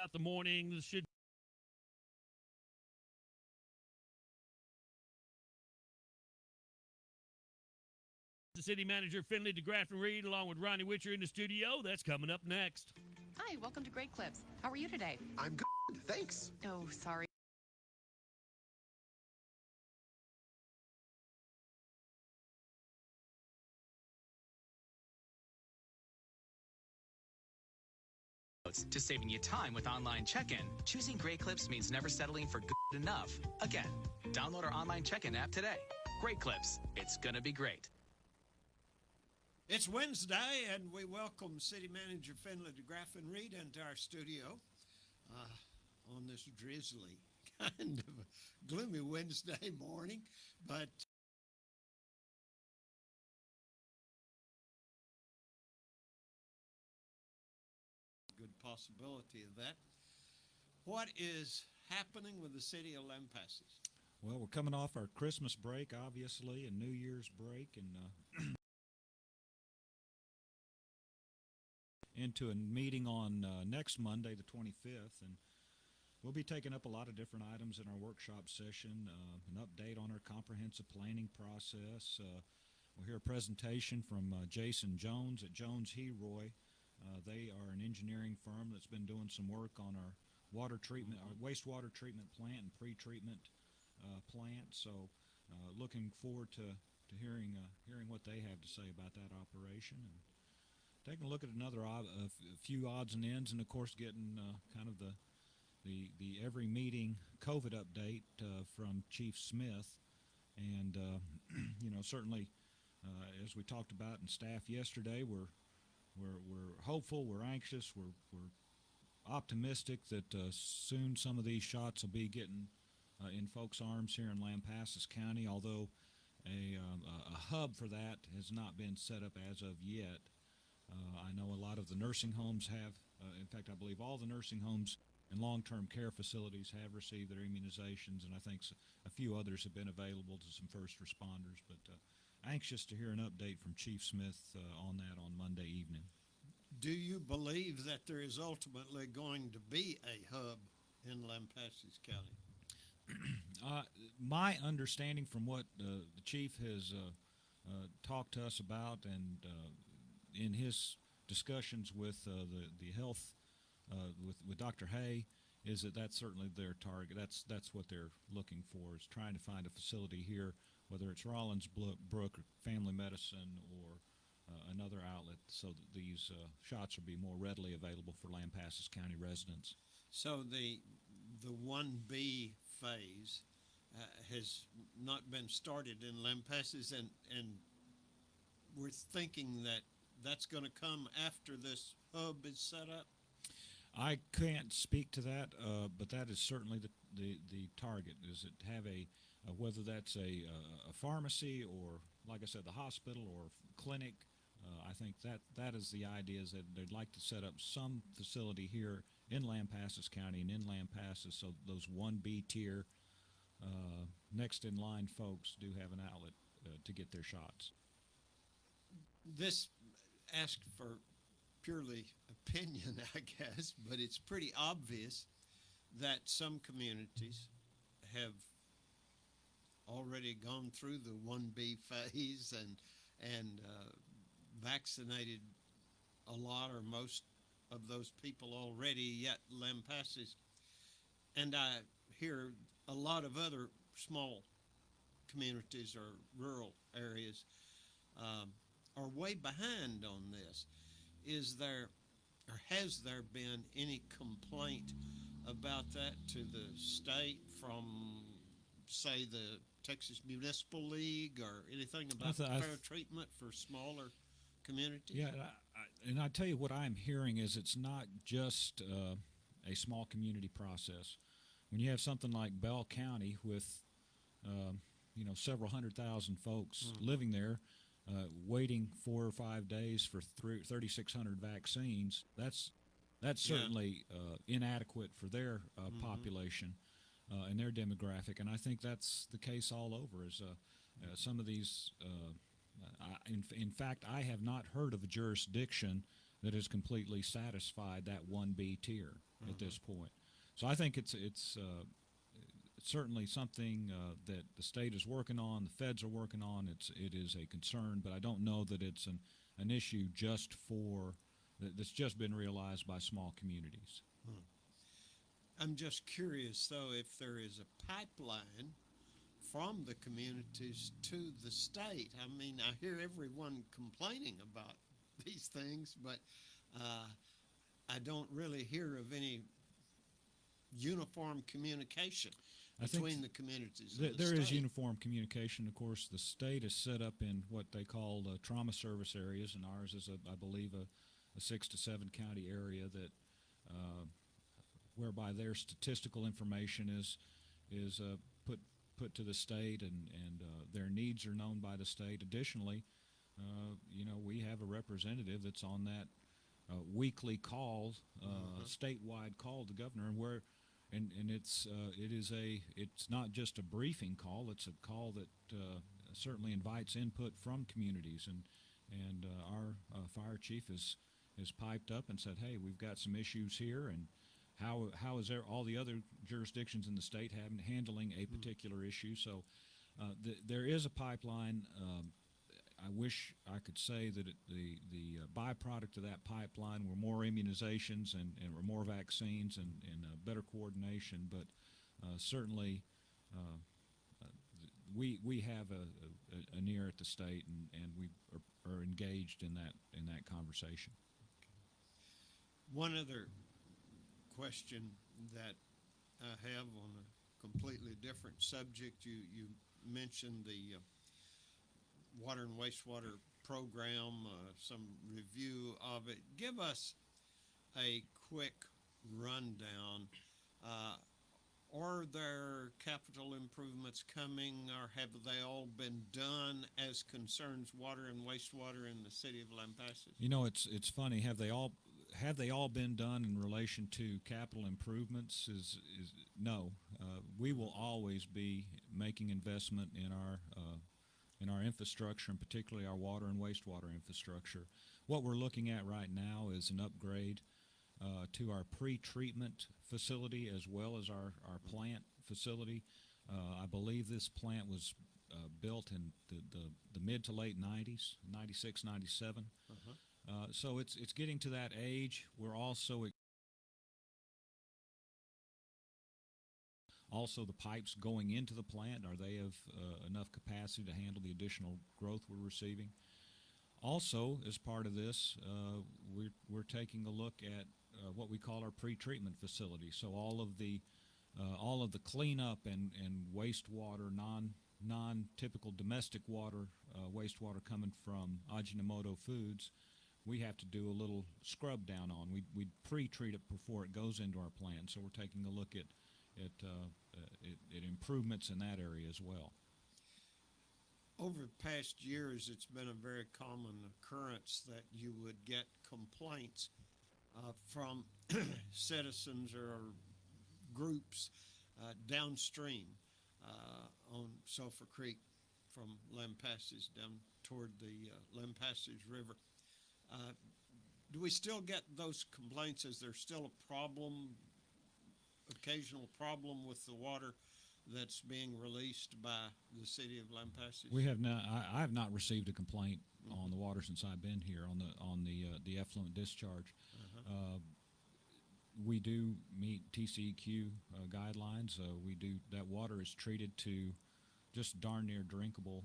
throughout the morning. This should the city manager, Finley DeGraff and Reed, along with Ronnie Witcher in the studio. That's coming up next. Hi, welcome to Great Clips. How are you today? I'm good, thanks. Oh, sorry. To saving you time with online check-in. Choosing Great Clips means never settling for good enough. Again, download our online check-in app today. Great Clips. It's gonna be great. It's Wednesday, and we welcome City Manager Finley DeGraff and Reed into our studio on this drizzly, kind of gloomy Wednesday morning. But good possibility of that. What is happening with the city of Lampasas? Well, we're coming off our Christmas break, obviously, and New Year's break, and into a meeting on next Monday, the 25th, and we'll be taking up a lot of different items in our workshop session, an update on our comprehensive planning process. We'll hear a presentation from Jason Jones at Jones Heroy. They are an engineering firm that's been doing some work on our water treatment, our wastewater treatment plant and pre-treatment plant. So looking forward to hearing what they have to say about that operation, and taking a look at a few odds and ends, and of course getting kind of the every meeting COVID update from Chief Smith. And certainly as we talked about in staff yesterday, we're hopeful, we're anxious, we're optimistic that soon some of these shots will be getting in folks' arms here in Lampasas County, although a hub for that has not been set up as of yet. I know a lot of the nursing homes have, in fact, I believe all the nursing homes and long-term care facilities have received their immunizations, and I think a few others have been available to some first responders, but anxious to hear an update from Chief Smith on that on Monday evening. Do you believe that there is ultimately going to be a hub in Lampasas County? My understanding from what the chief has talked to us about, and in his discussions with the health with Dr. Hay, is that that's certainly their target. That's what they're looking for, is trying to find a facility here, whether it's Rollins Brook or Family Medicine or another outlet, so that these shots will be more readily available for Lampasas County residents. So the 1B phase has not been started in Lampasas, and we're thinking that that's going to come after this hub is set up? I can't speak to that, but that is certainly the target, is it have whether that's a pharmacy or, like I said, the hospital or clinic. I think that is the idea, is that they'd like to set up some facility here in Lampasas County and in Lampasas, so those 1B tier next in line folks do have an outlet to get their shots. This asked for purely opinion, I guess, but it's pretty obvious that some communities have already gone through the 1B phase and vaccinated a lot or most of those people already, yet Lampasas, and I hear a lot of other small communities or rural areas are way behind on this. Is there, or has there been any complaint about that to the state from, say, the Texas Municipal League, or anything about fair treatment for smaller communities? Yeah, and I tell you what I'm hearing is it's not just a small community process. When you have something like Bell County with several 100,000 folks living there, waiting 4 or 5 days for 3,600 vaccines, that's certainly inadequate for their population and their demographic. And I think that's the case all over. Is some of these, in fact, I have not heard of a jurisdiction that has completely satisfied that 1B tier at this point. So I think it's certainly something that the state is working on, the feds are working on. It is a concern, but I don't know that it's an issue just that's just been realized by small communities. I'm just curious, though, if there is a pipeline from the communities to the state. I mean, I hear everyone complaining about these things, but I don't really hear of any uniform communication between the communities. There is uniform communication. Of course, the state is set up in what they call trauma service areas, and ours is, I believe, a 6 to 7 county area that whereby their statistical information is put to the state, and their needs are known by the state. Additionally, we have a representative that's on that weekly call, statewide call to the governor, and it's not just a briefing call. It's a call that certainly invites input from communities, and our fire chief has piped up and said, hey, we've got some issues here, and how is there all the other jurisdictions in the state handling a particular issue. So there is a pipeline. I wish I could say that the byproduct of that pipeline were more immunizations and were more vaccines and better coordination, but certainly we have an ear at the state, and we are engaged in that conversation. One other question that I have on a completely different subject. You mentioned the water and wastewater program, some review of it. Give us a quick rundown. Are there capital improvements coming, or have they all been done as concerns water and wastewater in the city of Lampasas? It's funny. Have they all been done in relation to capital improvements? Is no. We will always be making investment in our infrastructure, and particularly our water and wastewater infrastructure. What we're looking at right now is an upgrade to our pre-treatment facility as well as our plant facility. I believe this plant was built in the mid to late 90s, 96, 97. So it's getting to that age. We're also the pipes going into the plant, are they of enough capacity to handle the additional growth we're receiving? Also, as part of this, we're taking a look at what we call our pre-treatment facility. So all of the cleanup and wastewater, non-typical domestic water, wastewater coming from Ajinomoto Foods, we have to do a little scrub down on. We pre-treat it before it goes into our plant. So we're taking a look at improvements in that area as well. Over the past years, it's been a very common occurrence that you would get complaints from citizens or groups downstream on Sulphur Creek from Lampasas down toward the Lampasas River. Do we still get those complaints? Is there still a problem, occasional problem with the water that's being released by the city of Lampasas? We have not. I have not received a complaint on the water since I've been here on the effluent discharge. We do meet TCEQ guidelines. We do. That water is treated to just darn near drinkable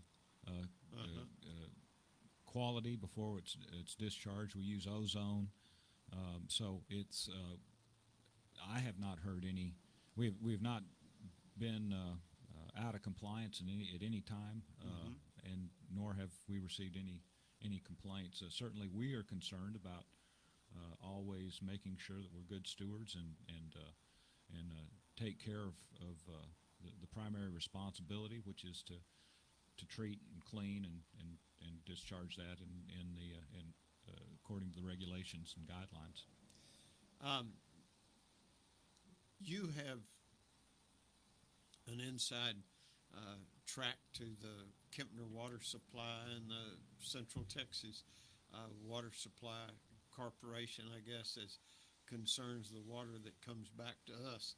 quality before it's discharged. We use ozone, so it's. I have not heard any. We have not been out of compliance at any time, and nor have we received any complaints. Certainly, we are concerned about always making sure that we're good stewards and take care of the primary responsibility, which is to treat and clean and discharge that in according to the regulations and guidelines. You have an inside track to the Kempner water supply and the Central Texas water supply corporation, I guess, as concerns the water that comes back to us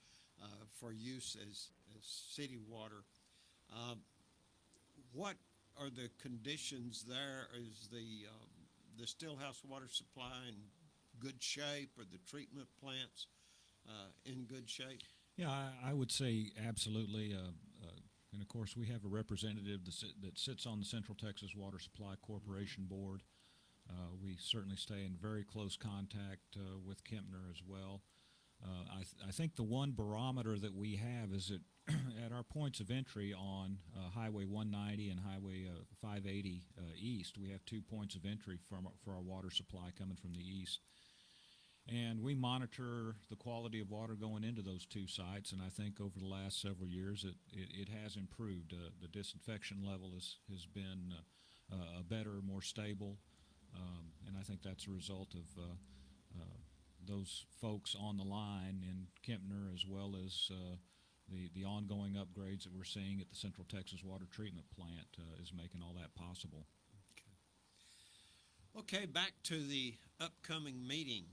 for use as city water. What are the conditions there? Is the Stillhouse water supply in good shape? Are the treatment plants in good shape? Yeah, I would say absolutely. And of course, we have a representative that sits on the Central Texas Water Supply Corporation Board. We certainly stay in very close contact with Kempner as well. I think the one barometer that we have is that at our points of entry on Highway 190 and Highway 580 East, we have 2 points of entry for our water supply coming from the east. And we monitor the quality of water going into those two sites, and I think over the last several years it has improved. The disinfection level has been better, more stable, and I think that's a result of those folks on the line in Kempner, as well as the ongoing upgrades that we're seeing at the Central Texas Water Treatment Plant is making all that possible. Okay, back to the upcoming meeting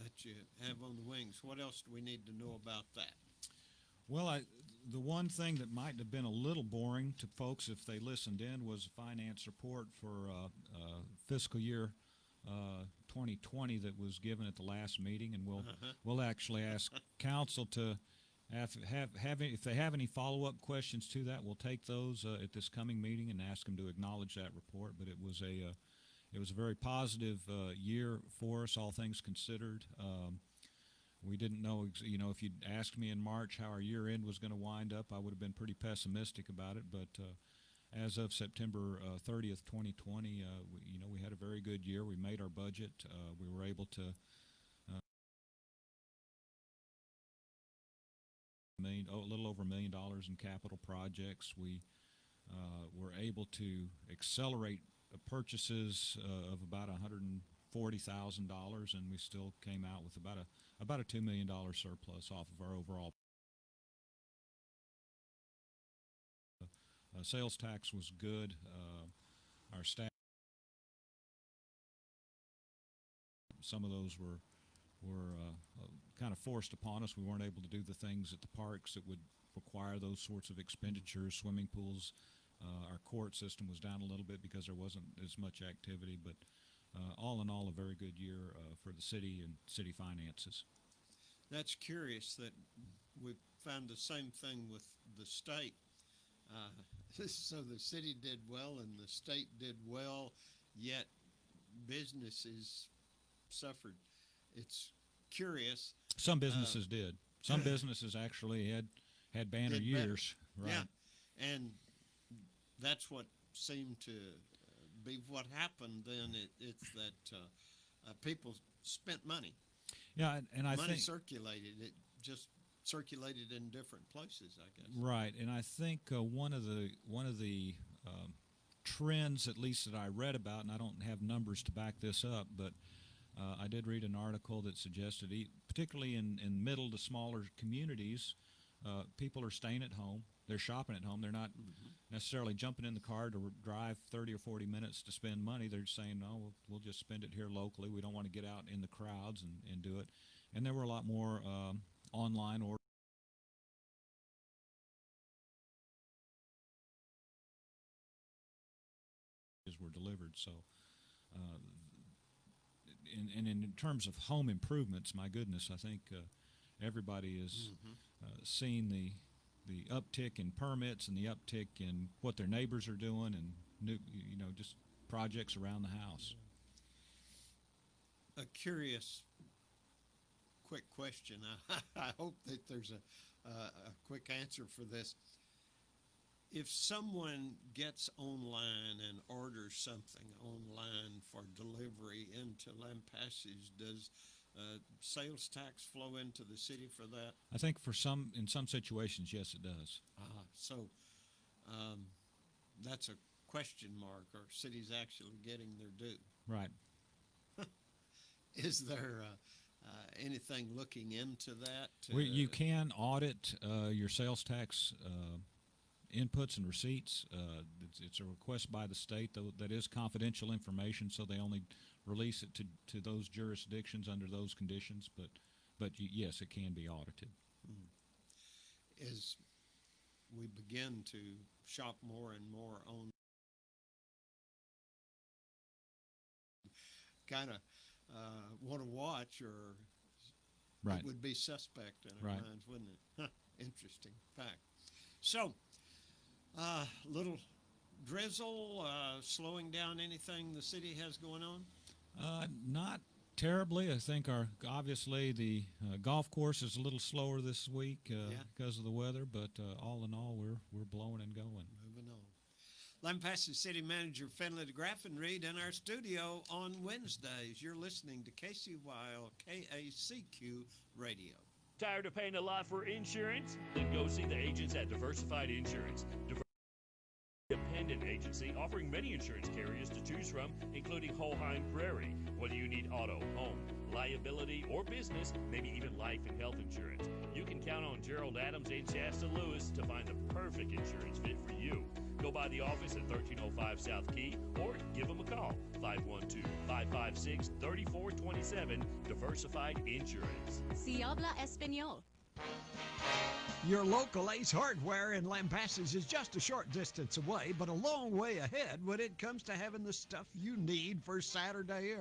that you have on the wings. What else do we need to know about that? Well, the one thing that might have been a little boring to folks if they listened in was a finance report for fiscal year 2020 that was given at the last meeting, and we'll actually ask council to have if they have any follow-up questions to that, we'll take those at this coming meeting and ask them to acknowledge that report. But it was a very positive year for us, all things considered. We didn't know, if you'd asked me in March how our year end was going to wind up, I would have been pretty pessimistic about it. But as of September 30th, 2020, we had a very good year. We made our budget. We were able to a little over $1 million in capital projects. We were able to accelerate purchases of about $140,000, and we still came out with about a $2 million surplus off of our overall. Sales tax was good. Our staff, some of those were kind of forced upon us. We weren't able to do the things at the parks that would require those sorts of expenditures. Swimming pools, our court system was down a little bit because there wasn't as much activity, but all in all, a very good year for the city and city finances. That's curious that we found the same thing with the state. So the city did well and the state did well, yet businesses suffered. It's curious. Some businesses did. Some businesses actually had banner years. Right. Yeah, and that's what seemed to be what happened then. It's that people spent money. Yeah, and I money think circulated. It just circulated in different places, I guess. Right, and I think one of the trends, at least that I read about, and I don't have numbers to back this up, but I did read an article that suggested, particularly in middle to smaller communities, people are staying at home. They're shopping at home. They're not necessarily jumping in the car to drive 30 or 40 minutes to spend money. They're saying, no, we'll just spend it here locally. We don't want to get out in the crowds and do it. And there were a lot more online orders. Were delivered. So in terms of home improvements, my goodness, I think everybody is seeing the uptick in permits and the uptick in what their neighbors are doing, and just projects around the house. A curious quick question. I hope that there's a quick answer for this. If someone gets online and orders something online for delivery into Lampasas, does sales tax flow into the city for that? I think in some situations, yes, it does. So that's a question mark. Are cities actually getting their due? Right. Is there anything looking into that? You can audit your sales tax inputs and receipts. It's a request by the state, though that is confidential information, so they only release it to those jurisdictions under those conditions. But yes, it can be audited. As we begin to shop more and more on kind of want to watch, or Right. it would be suspect in our Right. minds, wouldn't it? Huh, interesting fact. So, little drizzle, slowing down anything the city has going on? Not terribly. I think obviously the golf course is a little slower this week because of the weather, but all in all, we're blowing and going. Moving on. Lampasas City Manager Finley DeGraff and Reed in our studio on Wednesdays. You're listening to KCYL KACQ Radio. Tired of paying a lot for insurance? Then go see the agents at Diversified Insurance. Independent agency offering many insurance carriers to choose from, including Holheim Prairie. Whether you need auto, home, liability, or business, maybe even life and health insurance, you can count on Gerald Adams and Shasta Lewis to find the perfect insurance fit for you. Go by the office at 1305 South Key or give them a call, 512-556-3427, Diversified Insurance. Si habla español. Your local Ace Hardware in Lampasas is just a short distance away, but a long way ahead when it comes to having the stuff you need for Saturday